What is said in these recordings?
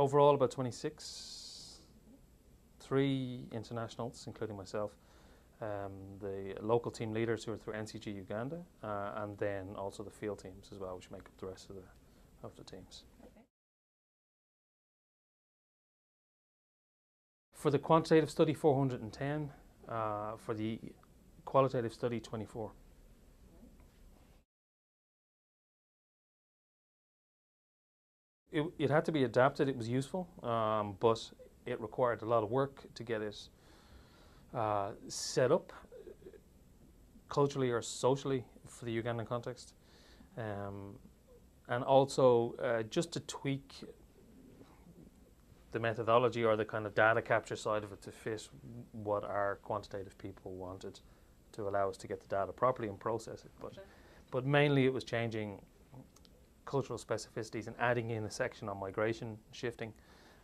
Overall, about 26, 3 internationals, including myself, the local team leaders who are through NCG Uganda, and then also the field teams as well, which make up the rest of the teams. Okay. For the quantitative study, 410. For the qualitative study, 24. It had to be adapted. It was useful, but it required a lot of work to get it set up culturally or socially for the Ugandan context, and also just to tweak the methodology or the kind of data capture side of it to fit what our quantitative people wanted to allow us to get the data properly and process it. But mainly it was changing cultural specificities and adding in a section on migration, shifting,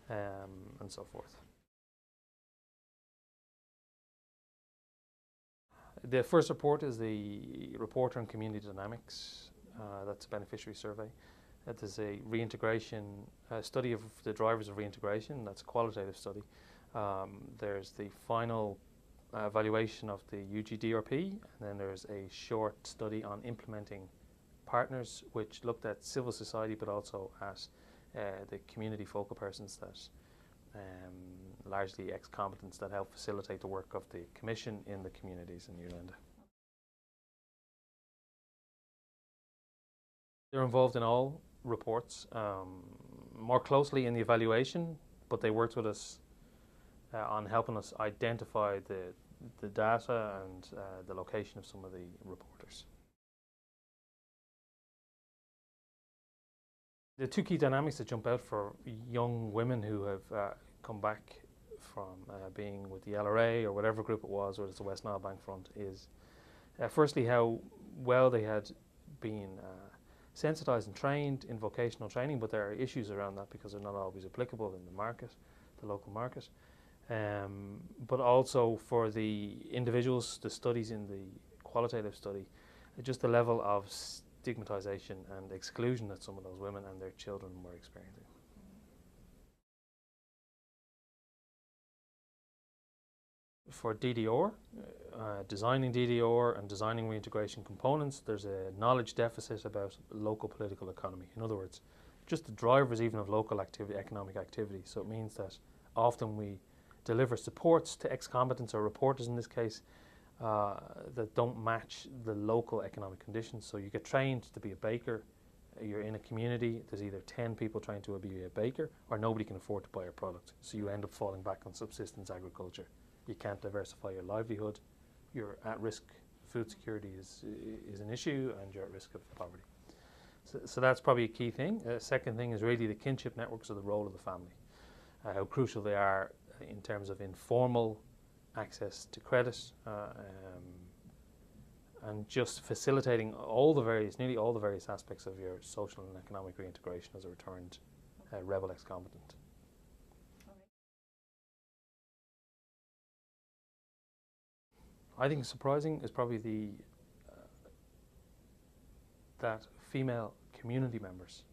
and so forth. The first report is the report on community dynamics. That's a beneficiary survey. That is a reintegration study of the drivers of reintegration. That's a qualitative study. There's the final evaluation of the UgDRP, and then there's a short study on implementing partners, which looked at civil society but also at the community focal persons that largely ex-combatants that help facilitate the work of the Commission in the communities in Uganda. They're involved in all reports, more closely in the evaluation, but they worked with us on helping us identify the data and the location of some of the reporters. The 2 key dynamics that jump out for young women who have come back from being with the LRA or whatever group it was, whether it's the West Nile Bank Front, is firstly how well they had been sensitized and trained in vocational training, but there are issues around that because they're not always applicable in the market, the local market. But also for the individuals, the studies in the qualitative study, just the level of stigmatization and exclusion that some of those women and their children were experiencing. For DDR, designing DDR and designing reintegration components, there's a knowledge deficit about local political economy. In other words, just the drivers even of local activity, economic activity. So it means that often we deliver supports to ex-combatants or reporters in this case that don't match the local economic conditions. So you get trained to be a baker, you're in a community, there's either 10 people trying to be a baker or nobody can afford to buy a product. So you end up falling back on subsistence agriculture. You can't diversify your livelihood, you're at risk, food security is an issue, and you're at risk of poverty. So that's probably a key thing. Second thing is really the kinship networks of the role of the family, how crucial they are in terms of informal access to credit, and just facilitating nearly all the various aspects of your social and economic reintegration as a returned rebel ex-combatant. I think surprising is probably that female community members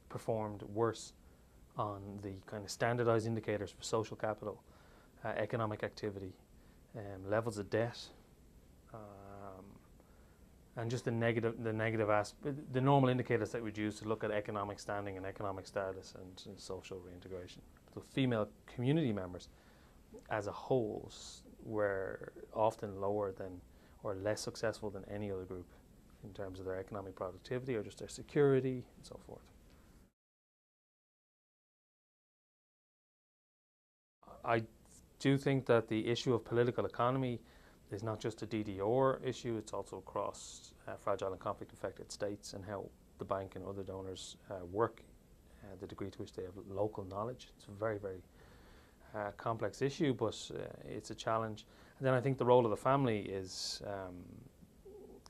performed worse on the kind of standardized indicators for social capital, economic activity, levels of debt, and just the negative aspect, the normal indicators that we'd use to look at economic standing and economic status and social reintegration. So female community members as a whole were often lower than or less successful than any other group in terms of their economic productivity or just their security and so forth. I do think that the issue of political economy is not just a DDR issue, it's also across fragile and conflict affected states and how the bank and other donors work, the degree to which they have local knowledge. It's a very, very complex issue, but it's a challenge. And then I think the role of the family is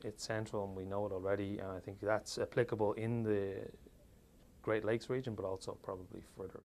it's central, and we know it already, and I think that's applicable in the Great Lakes region, but also probably further.